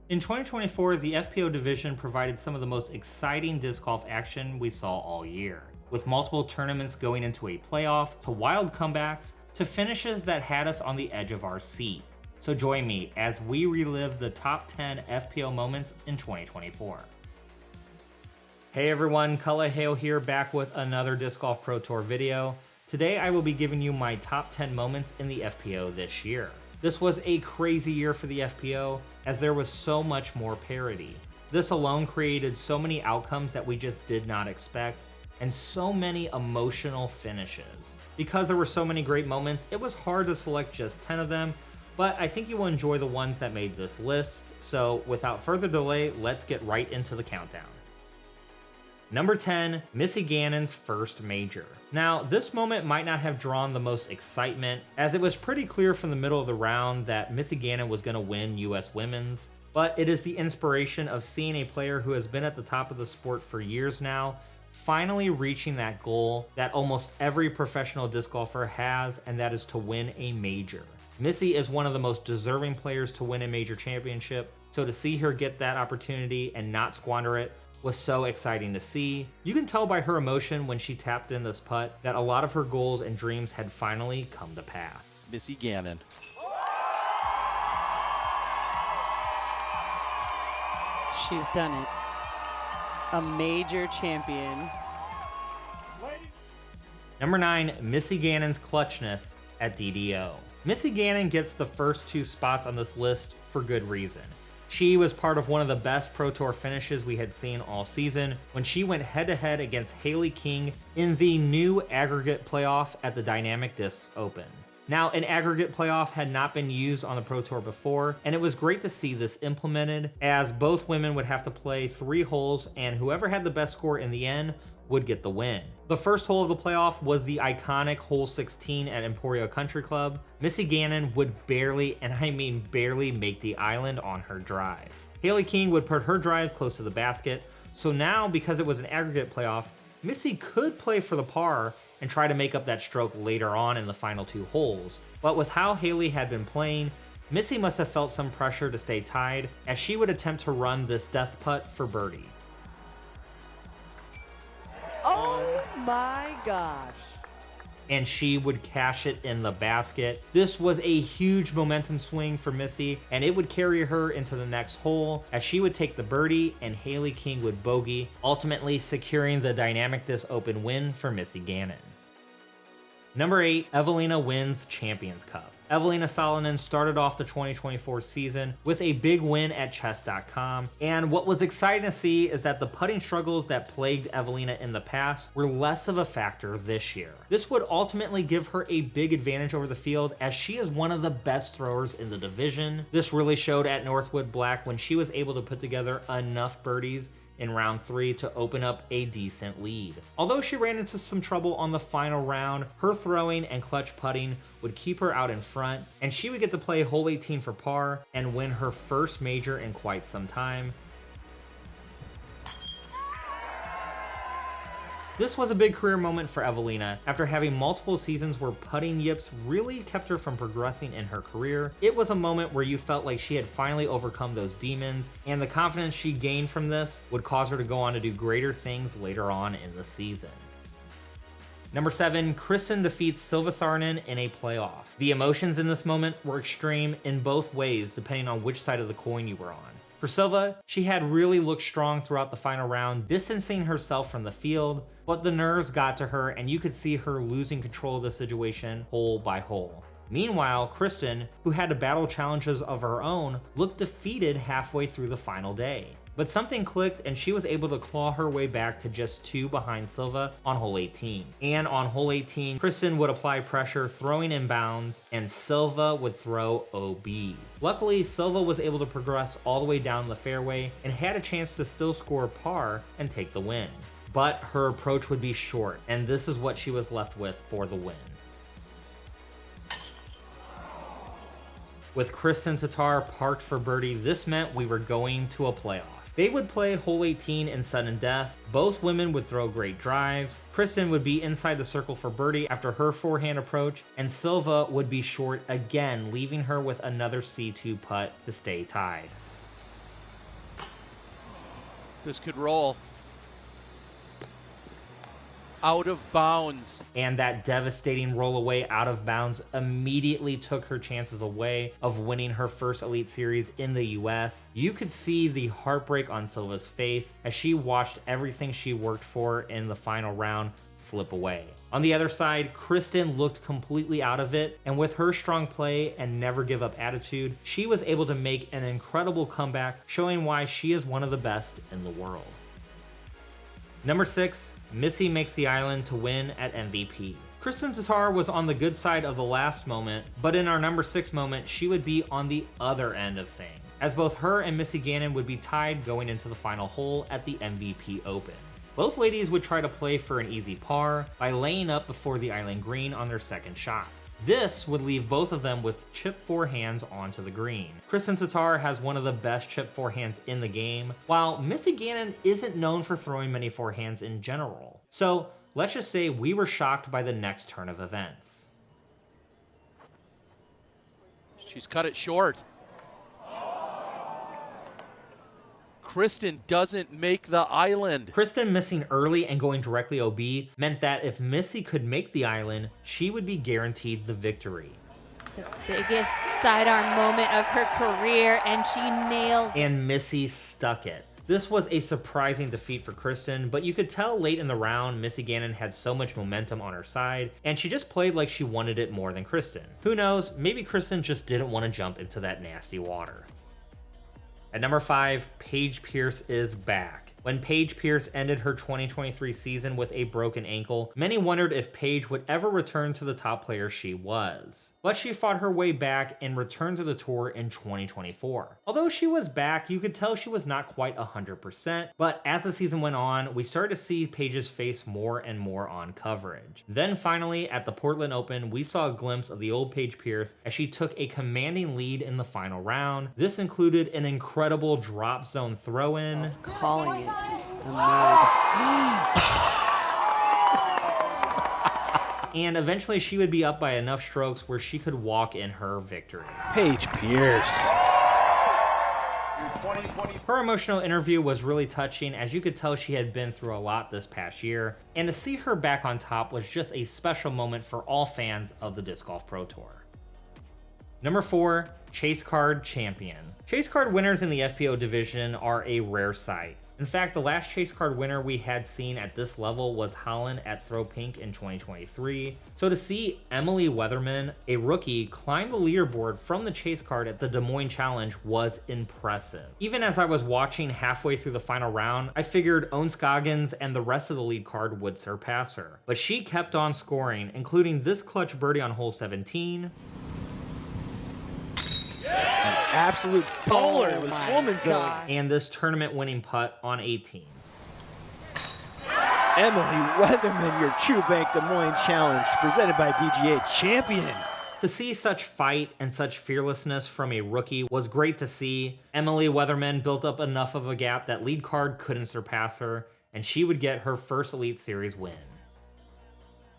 In 2024, the FPO division provided some of the most exciting disc golf action we saw all year, with multiple tournaments going into a playoff, to wild comebacks, to finishes that had us on the edge of our seat. So join me as we relive the top 10 FPO moments in 2024. Hey everyone, Kalaheo here, back with another Disc Golf Pro Tour video. Today I will be giving you my top 10 moments in the FPO this year. This was a crazy year for the FPO, as there was so much more parity. This alone created so many outcomes that we just did not expect, and so many emotional finishes. Because there were so many great moments, it was hard to select just 10 of them, but I think you will enjoy the ones that made this list. So without further delay, let's get right into the countdown. Number 10, Missy Ganon's first major. Now, this moment might not have drawn the most excitement, as it was pretty clear from the middle of the round that Missy Ganon was going to win US Women's, but it is the inspiration of seeing a player who has been at the top of the sport for years now, finally reaching that goal that almost every professional disc golfer has, and that is to win a major. Missy is one of the most deserving players to win a major championship, so to see her get that opportunity and not squander it was so exciting to see. You can tell by her emotion when she tapped in this putt that a lot of her goals and dreams had finally come to pass. Missy Ganon. She's done it. A major champion. Number 9, Missy Ganon's clutchness at DDO. Missy Ganon gets the first 2 spots on this list for good reason. She was part of one of the best Pro Tour finishes we had seen all season when she went head-to-head against Hailey King in the new aggregate playoff at the Dynamic Discs Open. Now, an aggregate playoff had not been used on the Pro Tour before, and it was great to see this implemented, as both women would have to play 3 holes, and whoever had the best score in the end would get the win. The first hole of the playoff was the iconic hole 16 at Emporio Country Club. Missy Ganon would barely, and I mean barely, make the island on her drive. Hailey King would put her drive close to the basket, so now, because it was an aggregate playoff, Missy could play for the par and try to make up that stroke later on in the final 2 holes. But with how Hailey had been playing, Missy must have felt some pressure to stay tied, as she would attempt to run this death putt for birdie. Oh my gosh. And she would cash it in the basket. This was a huge momentum swing for Missy, and it would carry her into the next hole, as she would take the birdie and Hailey King would bogey, ultimately securing the Dynamic Disc Open win for Missy Ganon. Number 8, Eveliina wins Champions Cup. Eveliina Salonen started off the 2024 season with a big win at chess.com, and what was exciting to see is that the putting struggles that plagued Eveliina in the past were less of a factor this year. This would ultimately give her a big advantage over the field, as she is one of the best throwers in the division. This really showed at Northwood Black when she was able to put together enough birdies in round 3 to open up a decent lead. Although she ran into some trouble on the final round, her throwing and clutch putting would keep her out in front, and she would get to play hole 18 for par and win her first major in quite some time. This was a big career moment for Eveliina. After having multiple seasons where putting yips really kept her from progressing in her career, it was a moment where you felt like she had finally overcome those demons, and the confidence she gained from this would cause her to go on to do greater things later on in the season. Number 7, Kristin defeats Silva Saarinen in a playoff. The emotions in this moment were extreme in both ways, depending on which side of the coin you were on. For Silva, she had really looked strong throughout the final round, distancing herself from the field, but the nerves got to her and you could see her losing control of the situation hole by hole. Meanwhile, Kristin, who had to battle challenges of her own, looked defeated halfway through the final day. But something clicked and she was able to claw her way back to just 2 behind Silva on hole 18. And on hole 18, Kristin would apply pressure throwing in bounds, and Silva would throw OB. Luckily, Silva was able to progress all the way down the fairway and had a chance to still score par and take the win. But her approach would be short, and this is what she was left with for the win. With Kristin Tattar parked for birdie, this meant we were going to a playoff. They would play hole 18 in sudden death. Both women would throw great drives. Kristin would be inside the circle for birdie after her forehand approach, and Silva would be short again, leaving her with another C2 putt to stay tied. This could roll. Out of bounds. And that devastating roll away out of bounds immediately took her chances away of winning her first Elite Series in the US. You could see the heartbreak on Silva's face as she watched everything she worked for in the final round slip away. On the other side, Kristin looked completely out of it, and with her strong play and never give up attitude, she was able to make an incredible comeback, showing why she is one of the best in the world. Number 6, Missy makes the island to win at MVP. Kristin Tattar was on the good side of the last moment, but in our number 6 moment, she would be on the other end of things, as both her and Missy Ganon would be tied going into the final hole at the MVP Open. Both ladies would try to play for an easy par by laying up before the island green on their second shots. This would leave both of them with chip forehands onto the green. Kristin Tattar has one of the best chip forehands in the game, while Missy Ganon isn't known for throwing many forehands in general. So let's just say we were shocked by the next turn of events. She's cut it short. Kristin doesn't make the island. Kristin missing early and going directly OB meant that if Missy could make the island, she would be guaranteed the victory. The biggest sidearm moment of her career, and she nailed it. And Missy stuck it. This was a surprising defeat for Kristin, but you could tell late in the round, Missy Ganon had so much momentum on her side, and she just played like she wanted it more than Kristin. Who knows, maybe Kristin just didn't want to jump into that nasty water. At number 5, Paige Pierce is back. When Paige Pierce ended her 2023 season with a broken ankle, many wondered if Paige would ever return to the top player she was. But she fought her way back and returned to the tour in 2024. Although she was back, you could tell she was not quite 100%, but as the season went on, we started to see Paige's face more and more on coverage. Then finally, at the Portland Open, we saw a glimpse of the old Paige Pierce as she took a commanding lead in the final round. This included an incredible drop zone throw-in. Calling it a mode. And eventually she would be up by enough strokes where she could walk in her victory. Paige Pierce. Her emotional interview was really touching, as you could tell she had been through a lot this past year, and to see her back on top was just a special moment for all fans of the Disc Golf Pro Tour. Number 4, Chase Card Champion. Chase Card winners in the FPO division are a rare sight. In fact, the last Chase Card winner we had seen at this level was Holland at Throw Pink in 2023. So to see Emily Weatherman, a rookie, climb the leaderboard from the Chase Card at the Des Moines Challenge was impressive. Even as I was watching halfway through the final round, I figured Scoggins and the rest of the lead card would surpass her. But she kept on scoring, including this clutch birdie on hole 17. Absolute bowler. It was woman's zone. And this tournament-winning putt on 18. Emily Weatherman, your True Bank Des Moines Challenge, presented by DGA Champion. To see such fight and such fearlessness from a rookie was great to see. Emily Weatherman built up enough of a gap that lead card couldn't surpass her, and she would get her first Elite Series win.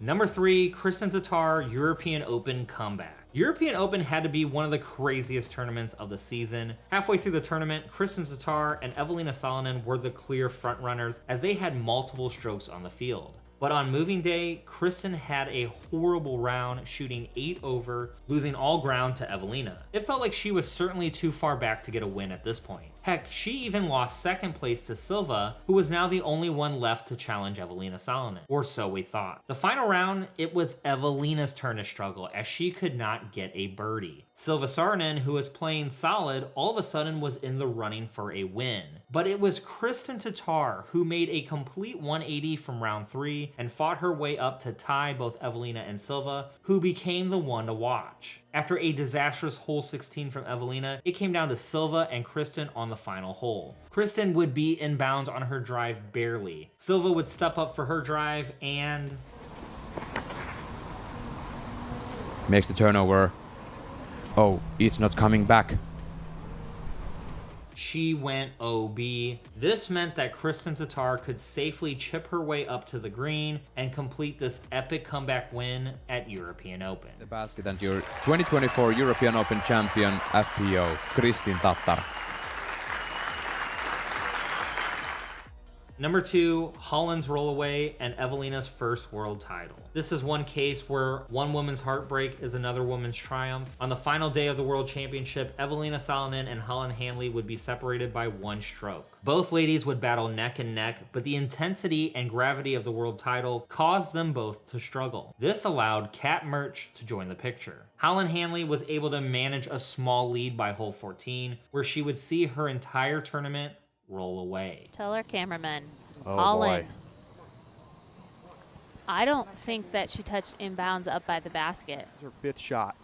Number 3, Kristin Tattar European Open comeback. European Open had to be one of the craziest tournaments of the season. Halfway through the tournament, Kristin Tattar and Eveliina Salonen were the clear frontrunners as they had multiple strokes on the field. But on moving day, Kristin had a horrible round, shooting 8 over, losing all ground to Eveliina. It felt like she was certainly too far back to get a win at this point. Heck, she even lost second place to Silva, who was now the only one left to challenge Eveliina Salonen, or so we thought. The final round, it was Eveliina's turn to struggle as she could not get a birdie. Silva Saarinen, who was playing solid, all of a sudden was in the running for a win. But it was Kristin Tattar who made a complete 180 from round 3 and fought her way up to tie both Eveliina and Silva, who became the one to watch. After a disastrous hole 16 from Eveliina, it came down to Silva and Kristin on the final hole. Kristin would be inbounds on her drive barely. Silva would step up for her drive and makes the turnover. Oh, it's not coming back. She went OB. This meant that Kristin Tattar could safely chip her way up to the green and complete this epic comeback win at European Open. The basket and your 2024 European Open champion FPO, Kristin Tattar. Number 2, Holland's rollaway and Evelina's first world title. This is one case where one woman's heartbreak is another woman's triumph. On the final day of the World Championship, Eveliina Salonen and Holland Hanley would be separated by 1 stroke. Both ladies would battle neck and neck, but the intensity and gravity of the world title caused them both to struggle. This allowed Kat Mertsch to join the picture. Holland Hanley was able to manage a small lead by hole 14, where she would see her entire tournament roll away. Tell our cameraman. Oh, Holyn. boy. I don't think that she touched inbounds up by the basket. It's her 5th shot.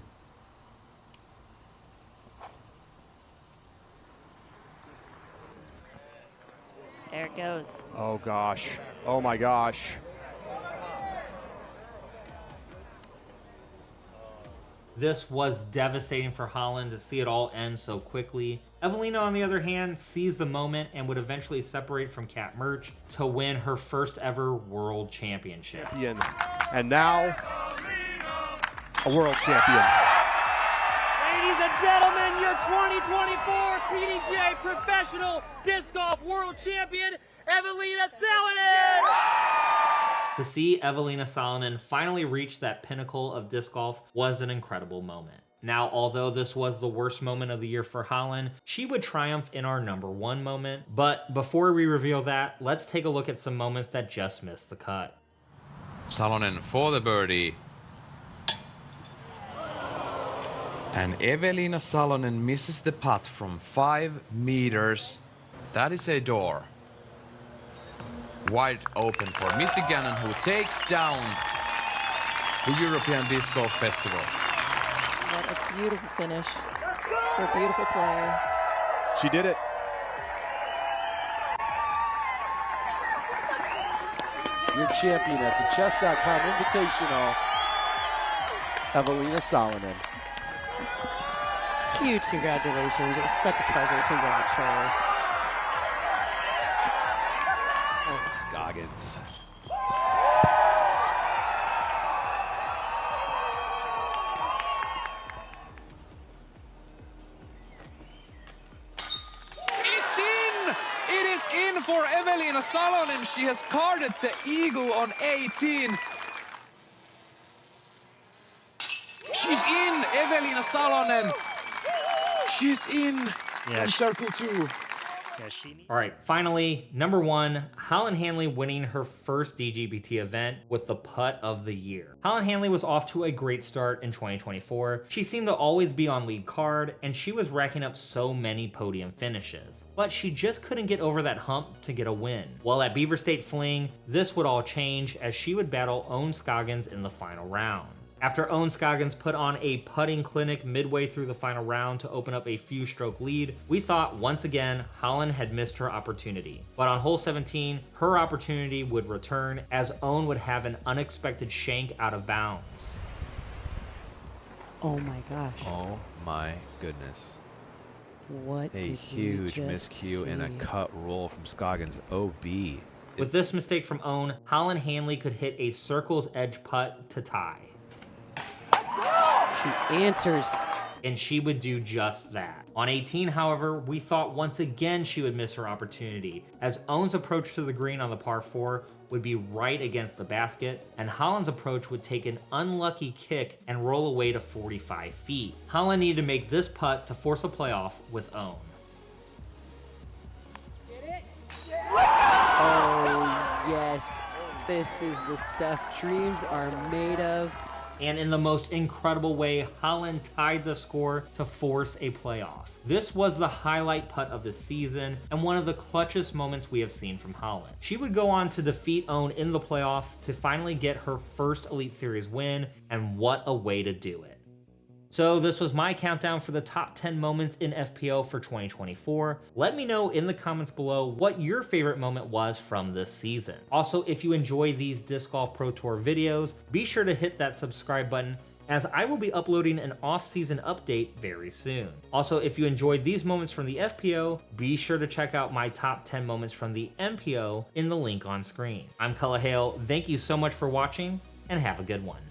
There it goes. Oh, gosh. Oh, my gosh. This was devastating for Holland to see it all end so quickly. Eveliina, on the other hand, seized the moment and would eventually separate from Kat Mertsch to win her first ever world championship. And now, a world champion. Ladies and gentlemen, your 2024 PDGA Professional Disc Golf World Champion, Eveliina Salonen! To see Eveliina Salonen finally reach that pinnacle of disc golf was an incredible moment. Now, although this was the worst moment of the year for Holland, she would triumph in our number 1 moment. But before we reveal that, let's take a look at some moments that just missed the cut. Salonen for the birdie. And Eveliina Salonen misses the putt from 5 meters. That is a door. Wide open for Missy Ganon, who takes down the European Disc Golf Festival. What a beautiful finish for a beautiful player. She did it. Your champion at the Chess.com Invitational, Eveliina Salonen. Huge congratulations. It was such a pleasure to watch her. Oh, Scoggins. It's in! It is in for Eveliina Salonen. She has carded the eagle on 18. She's in, Eveliina Salonen. She's in circle 2. All right, finally, number 1, Holland Hanley winning her first DGBT event with the putt of the year. Holland Hanley was off to a great start in 2024. She seemed to always be on lead card, and she was racking up so many podium finishes. But she just couldn't get over that hump to get a win. While at Beaver State Fling, this would all change as she would battle Owen Scoggins in the final round. After Owen Scoggins put on a putting clinic midway through the final round to open up a few stroke lead, we thought once again Holland had missed her opportunity. But on hole 17, her opportunity would return as Owen would have an unexpected shank out of bounds. Oh my gosh. Oh my goodness. What A did we huge just miscue and a see? cut roll from Scoggins OB. With this mistake from Owen, Holland Hanley could hit a circle's edge putt to tie. She answers. And she would do just that. On 18, however, we thought once again she would miss her opportunity, as Owen's approach to the green on the par 4 would be right against the basket, and Holland's approach would take an unlucky kick and roll away to 45 feet. Holland needed to make this putt to force a playoff with Owen. Oh, yes. This is the stuff dreams are made of. And in the most incredible way, Holland tied the score to force a playoff. This was the highlight putt of the season and one of the clutchest moments we have seen from Holland. She would go on to defeat Owen in the playoff to finally get her first Elite Series win, and what a way to do it. So this was my countdown for the top 10 moments in FPO for 2024. Let me know in the comments below what your favorite moment was from this season. Also, if you enjoy these Disc Golf Pro Tour videos, be sure to hit that subscribe button, as I will be uploading an off-season update very soon. Also, if you enjoyed these moments from the FPO, be sure to check out my top 10 moments from the MPO in the link on screen. I'm Cullah Hale, thank you so much for watching, and have a good one.